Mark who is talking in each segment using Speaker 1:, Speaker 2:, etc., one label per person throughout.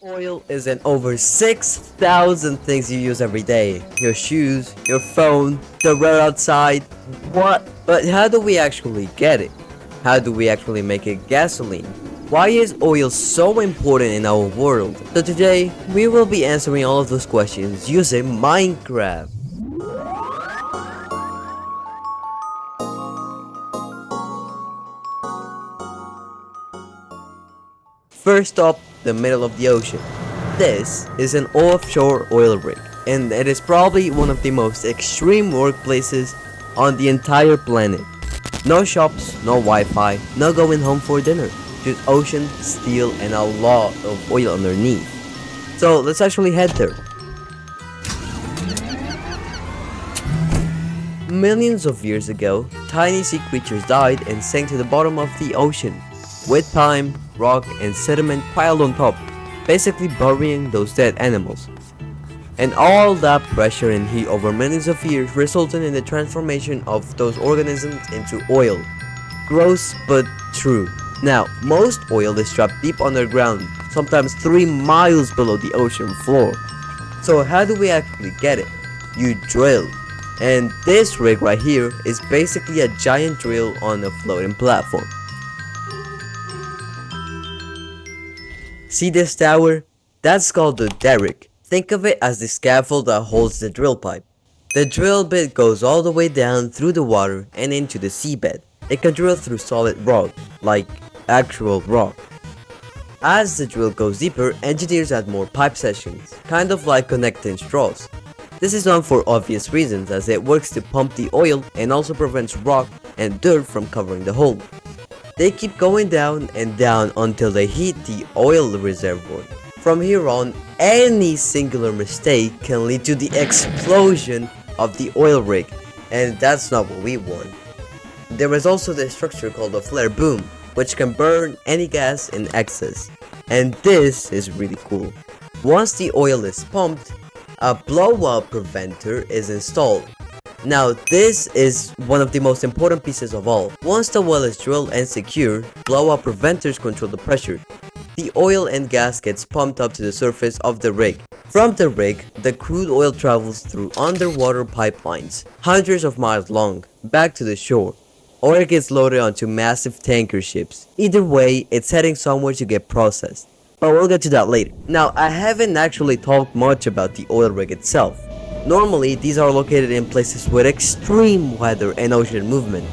Speaker 1: Oil is in over 6,000 things you use every day. Your shoes, your phone, the road outside, what? But how do we actually get it? How do we actually make it gasoline? Why is oil so important in our world? So today, we will be answering all of those questions using Minecraft. First up, the middle of the ocean. This is an offshore oil rig, and it is probably one of the most extreme workplaces on the entire planet. No shops, no Wi-Fi, no going home for dinner, just ocean, steel, and a lot of oil underneath. So let's actually head there. Millions of years ago, tiny sea creatures died and sank to the bottom of the ocean, with time, rock, and sediment piled on top, basically burying those dead animals. And all that pressure and heat over millions of years resulted in the transformation of those organisms into oil. Gross but true. Now, most oil is trapped deep underground, sometimes 3 miles below the ocean floor. So how do we actually get it? You drill. And this rig right here is basically a giant drill on a floating platform. See this tower? That's called the derrick. Think of it as the scaffold that holds the drill pipe. The drill bit goes all the way down through the water and into the seabed. It can drill through solid rock, like actual rock. As the drill goes deeper, engineers add more pipe sections, kind of like connecting straws. This is done for obvious reasons, as it works to pump the oil and also prevents rock and dirt from covering the hole. They keep going down and down until they hit the oil reservoir. From here on, any singular mistake can lead to the explosion of the oil rig, and that's not what we want. There is also the structure called a flare boom, which can burn any gas in excess. And this is really cool. Once the oil is pumped, a blowout preventer is installed. Now this is one of the most important pieces of all. Once the well is drilled and secure, blowout preventers control the pressure. The oil and gas gets pumped up to the surface of the rig. From the rig, the crude oil travels through underwater pipelines, hundreds of miles long, back to the shore, or it gets loaded onto massive tanker ships. Either way, it's heading somewhere to get processed. But we'll get to that later. Now, I haven't actually talked much about the oil rig itself. Normally, these are located in places with extreme weather and ocean movement.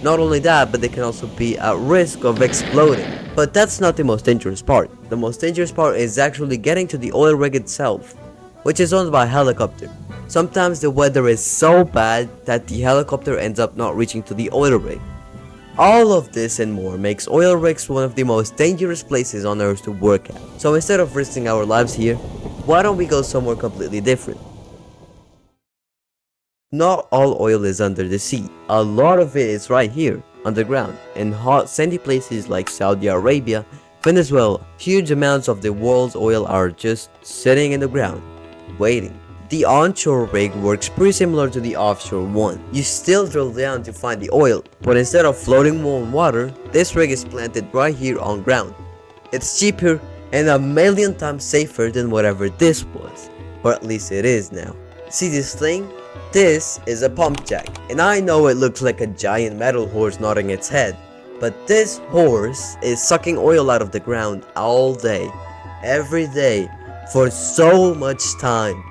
Speaker 1: Not only that, but they can also be at risk of exploding. But that's not the most dangerous part. The most dangerous part is actually getting to the oil rig itself, which is owned by a helicopter. Sometimes the weather is so bad that the helicopter ends up not reaching to the oil rig. All of this and more makes oil rigs one of the most dangerous places on earth to work at. So instead of risking our lives here, why don't we go somewhere completely different? Not all oil is under the sea. A lot of it is right here, underground, in hot sandy places like Saudi Arabia, Venezuela. Huge amounts of the world's oil are just sitting in the ground, waiting. The onshore rig works pretty similar to the offshore one. You still drill down to find the oil, but instead of floating warm water, this rig is planted right here on ground. It's cheaper and a million times safer than whatever this was, or at least it is now. See this thing? This is a pump jack, and I know it looks like a giant metal horse nodding its head, but this horse is sucking oil out of the ground all day, every day, for so much time.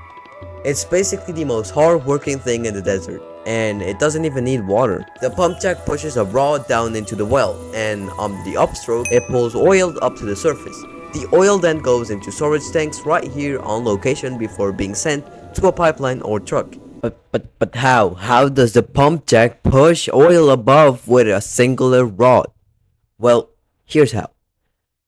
Speaker 1: It's basically the most hard-working thing in the desert, and it doesn't even need water. The pump jack pushes a rod down into the well, and on the upstroke, it pulls oil up to the surface. The oil then goes into storage tanks right here on location before being sent to a pipeline or truck. But how? How does the pump jack push oil above with a singular rod? Well, here's how.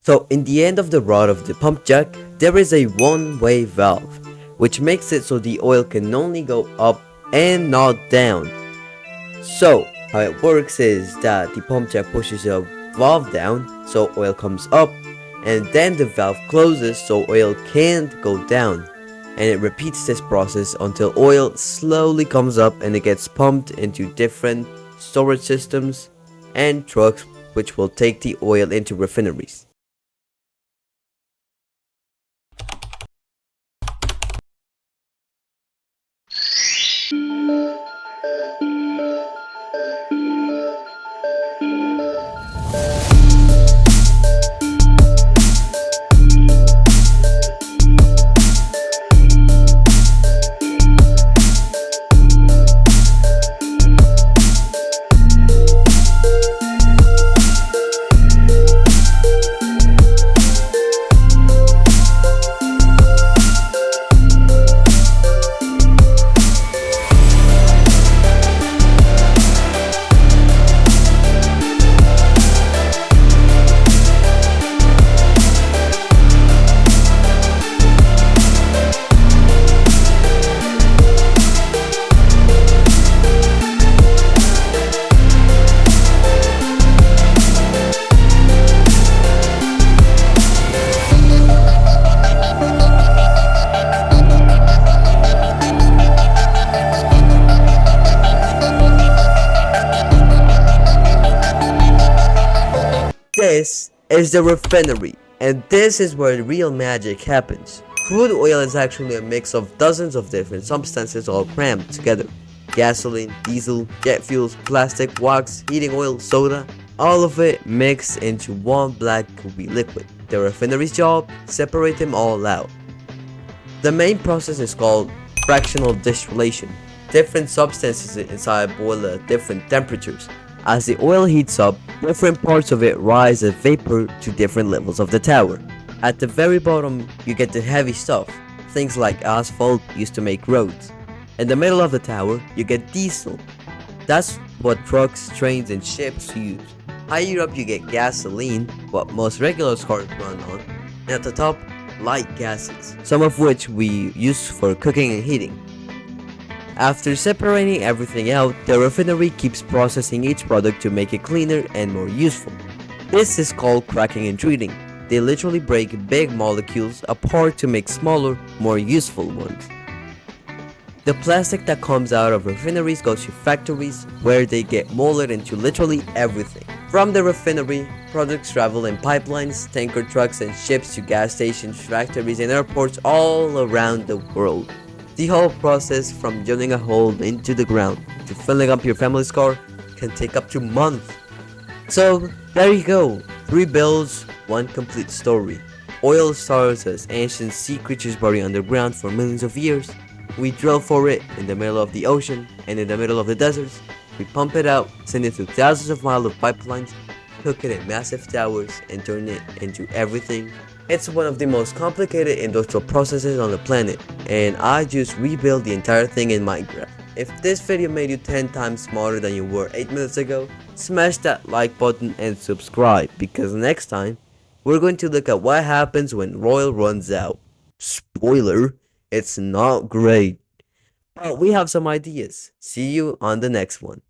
Speaker 1: So in the end of the rod of the pump jack, there is a one-way valve, which makes it so the oil can only go up and not down. So how it works is that the pump jack pushes a valve down so oil comes up, and then the valve closes so oil can't go down, and it repeats this process until oil slowly comes up and it gets pumped into different storage systems and trucks, which will take the oil into refineries. This is the refinery, and this is where the real magic happens. Crude oil is actually a mix of dozens of different substances all crammed together. Gasoline, diesel, jet fuels, plastic, wax, heating oil, soda, all of it mixed into one black gooey liquid. The refinery's job? Separate them all out. The main process is called fractional distillation. Different substances inside boil at different temperatures. As the oil heats up, different parts of it rise as vapor to different levels of the tower. At the very bottom, you get the heavy stuff, things like asphalt used to make roads. In the middle of the tower, you get diesel. That's what trucks, trains, and ships use. Higher up, you get gasoline, what most regular cars run on. And at the top, light gases, some of which we use for cooking and heating. After separating everything out, the refinery keeps processing each product to make it cleaner and more useful. This is called cracking and treating. They literally break big molecules apart to make smaller, more useful ones. The plastic that comes out of refineries goes to factories where they get molded into literally everything. From the refinery, products travel in pipelines, tanker trucks, and ships to gas stations, factories, and airports all around the world. The whole process from drilling a hole into the ground to filling up your family's car can take up to months. So there you go, 3 bills, 1 complete story. Oil starts as ancient sea creatures buried underground for millions of years. We drill for it in the middle of the ocean and in the middle of the deserts. We pump it out, send it through thousands of miles of pipelines, cook it in massive towers, and turn it into everything. It's one of the most complicated industrial processes on the planet, and I just rebuilt the entire thing in Minecraft. If this video made you 10 times smarter than you were 8 minutes ago, smash that like button and subscribe, because next time, we're going to look at what happens when oil runs out. Spoiler, it's not great. But we have some ideas. See you on the next one.